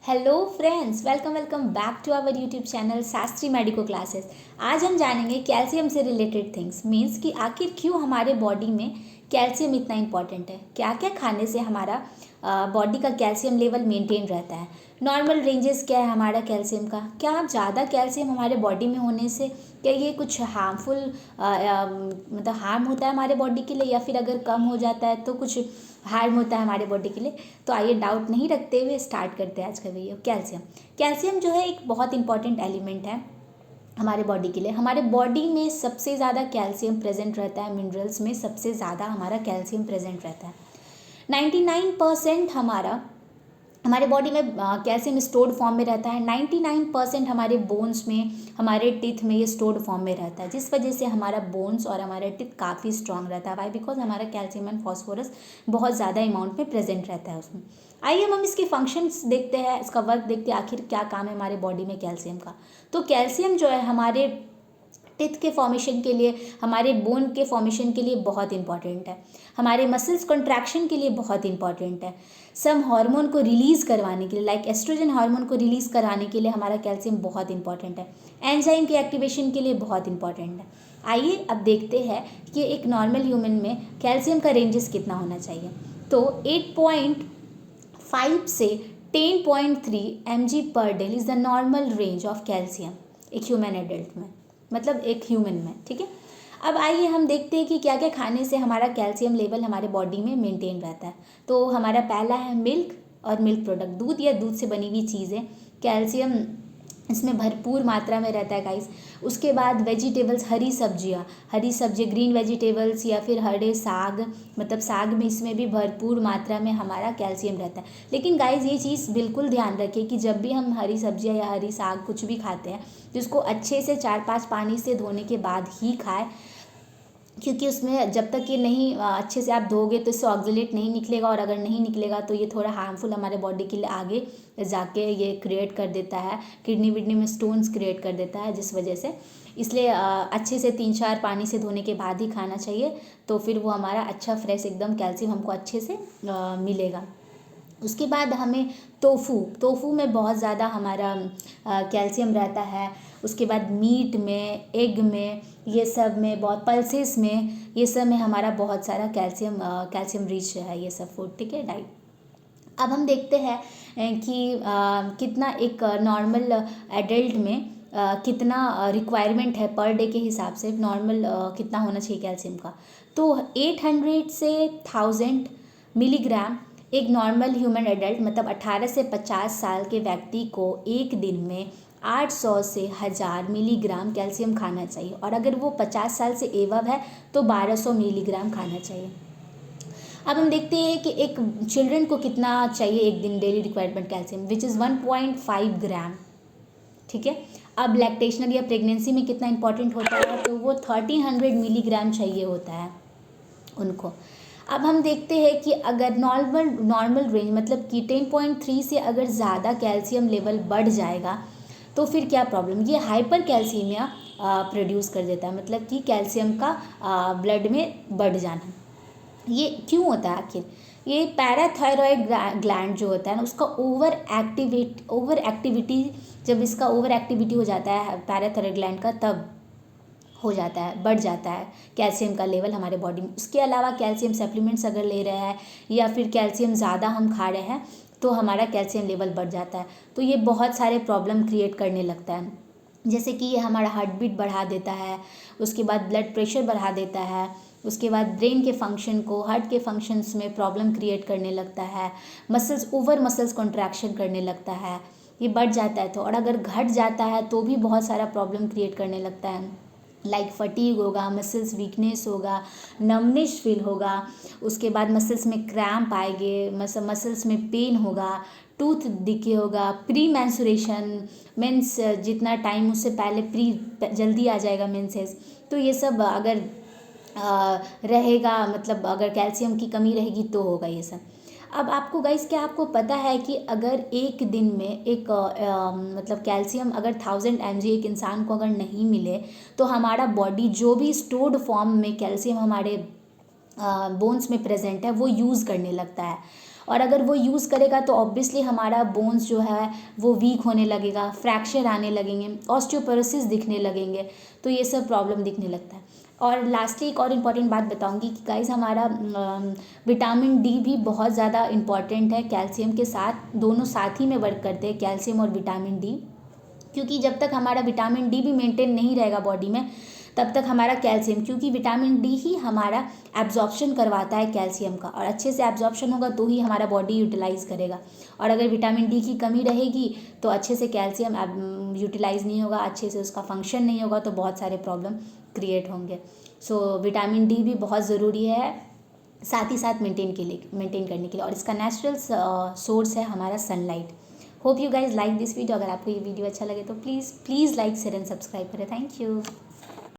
Hello friends, welcome back to our YouTube channel Shastri medico classes. आज हम जानेंगे calcium से रिलेटेड थिंग्स, मीन्स कि आखिर क्यों हमारे बॉडी में कैल्शियम इतना इम्पॉर्टेंट है, क्या क्या खाने से हमारा बॉडी का कैल्शियम लेवल मेंटेन रहता है, नॉर्मल रेंजेस क्या है हमारा कैल्शियम का, क्या ज़्यादा कैल्शियम हमारे बॉडी में होने से क्या ये कुछ हार्मफुल मतलब हार्म होता है हमारे बॉडी के लिए, या फिर अगर कम हो जाता है तो कुछ हार्म होता है हमारे बॉडी के लिए। तो आइए डाउट नहीं रखते हुए स्टार्ट करते हैं आज का वीडियो। कैल्शियम जो है एक बहुत इंपॉर्टेंट एलिमेंट है हमारे बॉडी के लिए। हमारे बॉडी में सबसे ज़्यादा कैल्शियम प्रेजेंट रहता है, मिनरल्स में सबसे ज़्यादा हमारा कैल्शियम प्रेजेंट रहता है। 99% हमारे बॉडी में कैल्शियम स्टोर्ड फॉर्म में रहता है। 99% हमारे बोन्स में, हमारे टीथ में ये स्टोर्ड फॉर्म में रहता है, जिस वजह से हमारा बोन्स और हमारा टीथ काफ़ी स्ट्रांग रहता है। वाई? बिकॉज हमारा कैल्शियम एंड फॉस्फोरस बहुत ज़्यादा अमाउंट में प्रेजेंट रहता है उसमें। आइए हम इसके फंक्शंस देखते हैं, इसका वर्क देखते हैं, आखिर क्या काम है हमारे बॉडी में कैल्शियम का। तो कैल्शियम जो है हमारे टिथ के फॉर्मेशन के लिए, हमारे बोन के फॉर्मेशन के लिए बहुत इंपॉर्टेंट है, हमारे मसल्स कंट्रैक्शन के लिए बहुत इंपॉर्टेंट है, सम हार्मोन को रिलीज़ करवाने के लिए, लाइक एस्ट्रोजन हार्मोन को रिलीज़ कराने के लिए हमारा कैल्शियम बहुत इंपॉर्टेंट है, एंजाइम के एक्टिवेशन के लिए बहुत इंपॉर्टेंट है। आइए अब देखते हैं कि एक नॉर्मल ह्यूमन में कैल्शियम का रेंजेस कितना होना चाहिए। तो 8.5 से 10.3 mg per day is the normal range of calcium एक ह्यूमन एडल्ट में, मतलब एक ह्यूमन में। ठीक है, अब आइए हम देखते हैं कि क्या क्या खाने से हमारा कैल्शियम लेवल हमारे बॉडी में मेंटेन रहता है। तो हमारा पहला है मिल्क और मिल्क प्रोडक्ट, दूध या दूध से बनी हुई चीज़ें। कैल्शियम इसमें भरपूर मात्रा में रहता है गाइस। उसके बाद वेजिटेबल्स, हरी सब्जियाँ ग्रीन वेजिटेबल्स या फिर हरे साग, मतलब साग में इसमें भी भरपूर मात्रा में हमारा कैल्शियम रहता है। लेकिन गाइस ये चीज़ बिल्कुल ध्यान रखें कि जब भी हम हरी सब्जियाँ या हरी साग कुछ भी खाते हैं तो इसको अच्छे से 4-5 पानी से धोने के बाद ही खाएं, क्योंकि उसमें जब तक ये नहीं अच्छे से आप धोगे तो इससे ऑक्जेलेट नहीं निकलेगा, और अगर नहीं निकलेगा तो ये थोड़ा हार्मफुल हमारे बॉडी के लिए आगे जाके ये क्रिएट कर देता है, किडनी विडनी में स्टोन्स क्रिएट कर देता है, जिस वजह से इसलिए अच्छे से 3-4 पानी से धोने के बाद ही खाना चाहिए। तो फिर वो हमारा अच्छा फ्रेश एकदम कैल्शियम हमको अच्छे से मिलेगा। उसके बाद हमें टोफू में बहुत ज़्यादा हमारा कैल्शियम रहता है। उसके बाद मीट में, एग में, ये सब में बहुत, पल्सेस में, ये सब में हमारा बहुत सारा कैल्शियम रिच है ये सब फूड। ठीक है, डाइट। अब हम देखते हैं कि कितना एक नॉर्मल एडल्ट में कितना रिक्वायरमेंट है पर डे के हिसाब से, नॉर्मल कितना होना चाहिए कैल्शियम का। तो 800 से 1000 मिलीग्राम एक नॉर्मल ह्यूमन एडल्ट, मतलब 18 से 50 साल के व्यक्ति को एक दिन में 800 से 1000 मिलीग्राम कैल्शियम खाना चाहिए, और अगर वो 50 साल से एवब है तो 1200 मिलीग्राम खाना चाहिए। अब हम देखते हैं कि एक चिल्ड्रन को कितना चाहिए एक दिन daily requirement calcium, which is 1.5 ग्राम। ठीक है, अब लैक्टेशनल या प्रेगनेंसी में कितना इंपॉर्टेंट होता है, तो वो 1300 मिलीग्राम चाहिए होता है उनको। अब हम देखते हैं कि अगर नॉर्मल रेंज, मतलब कि 10.3 से अगर ज़्यादा कैल्शियम लेवल बढ़ जाएगा तो फिर क्या प्रॉब्लम, ये हाइपर कैल्सीमिया प्रोड्यूस कर देता है, मतलब कि कैल्शियम का ब्लड में बढ़ जाना। ये क्यों होता है आखिर? ये पैराथायरॉयड ग्लैंड जो होता है ना, उसका ओवर एक्टिविटी, जब इसका ओवर एक्टिविटी हो जाता है पैराथायरॉयड ग्लैंड का, तब हो जाता है, बढ़ जाता है कैल्शियम का लेवल हमारे बॉडी में। उसके अलावा कैल्शियम सप्लीमेंट्स अगर ले रहे हैं या फिर कैल्शियम ज़्यादा हम खा रहे हैं तो हमारा कैल्शियम लेवल बढ़ जाता है। तो ये बहुत सारे प्रॉब्लम क्रिएट करने लगता है, जैसे कि ये हमारा हार्ट बीट बढ़ा देता है, उसके बाद ब्लड प्रेशर बढ़ा देता है, उसके बाद ब्रेन के फंक्शन को, हार्ट के फंक्शंस में प्रॉब्लम क्रिएट करने लगता है, मसल्स कॉन्ट्रैक्शन करने लगता है, ये बढ़ जाता है तो। और अगर घट जाता है तो भी बहुत सारा प्रॉब्लम क्रिएट करने लगता है, लाइक फटीग होगा, मसल्स वीकनेस होगा, नमनेस फील होगा, उसके बाद मसल्स में क्रैम्प आएंगे, मसल्स में पेन होगा, टूथ डिके होगा, प्री मैंसुरेशन, मेंस जितना टाइम उससे पहले जल्दी आ जाएगा मेंसेस। तो ये सब अगर रहेगा, मतलब अगर कैल्शियम की कमी रहेगी तो होगा ये सब। अब आपको गाइस, क्या आपको पता है कि अगर एक दिन में एक मतलब कैल्शियम अगर 1000 mg एक इंसान को अगर नहीं मिले तो हमारा बॉडी जो भी स्टोर्ड फॉर्म में कैल्शियम हमारे बोन्स में प्रेजेंट है वो यूज़ करने लगता है, और अगर वो यूज़ करेगा तो ऑब्वियसली हमारा बोन्स जो है वो वीक होने लगेगा, फ्रैक्चर आने लगेंगे, ऑस्टियोपोरोसिस दिखने लगेंगे, तो ये सब प्रॉब्लम दिखने लगता है। और लास्टली एक और इम्पॉर्टेंट बात बताऊंगी कि गाइस हमारा विटामिन डी भी बहुत ज़्यादा इम्पॉर्टेंट है कैल्शियम के साथ, दोनों साथ ही में वर्क करते हैं, कैल्शियम और विटामिन डी। क्योंकि जब तक हमारा विटामिन डी भी मेंटेन नहीं रहेगा बॉडी में, तब तक हमारा कैल्शियम, क्योंकि विटामिन डी ही हमारा एब्जॉर्प्शन करवाता है कैल्शियम का, और अच्छे से एब्जॉर्प्शन होगा तो ही हमारा बॉडी यूटिलाइज करेगा। और अगर विटामिन डी की कमी रहेगी तो अच्छे से कैल्शियम यूटिलाइज नहीं होगा, अच्छे से उसका फंक्शन नहीं होगा, तो बहुत सारे प्रॉब्लम क्रिएट होंगे। सो विटामिन डी भी बहुत ज़रूरी है, साथ ही साथ मेंटेन करने के लिए, और इसका नेचुरल सोर्स है हमारा sunlight. Hope you guys like this video. अगर आपको ये वीडियो अच्छा लगे तो please like share and subscribe करें। Thank you.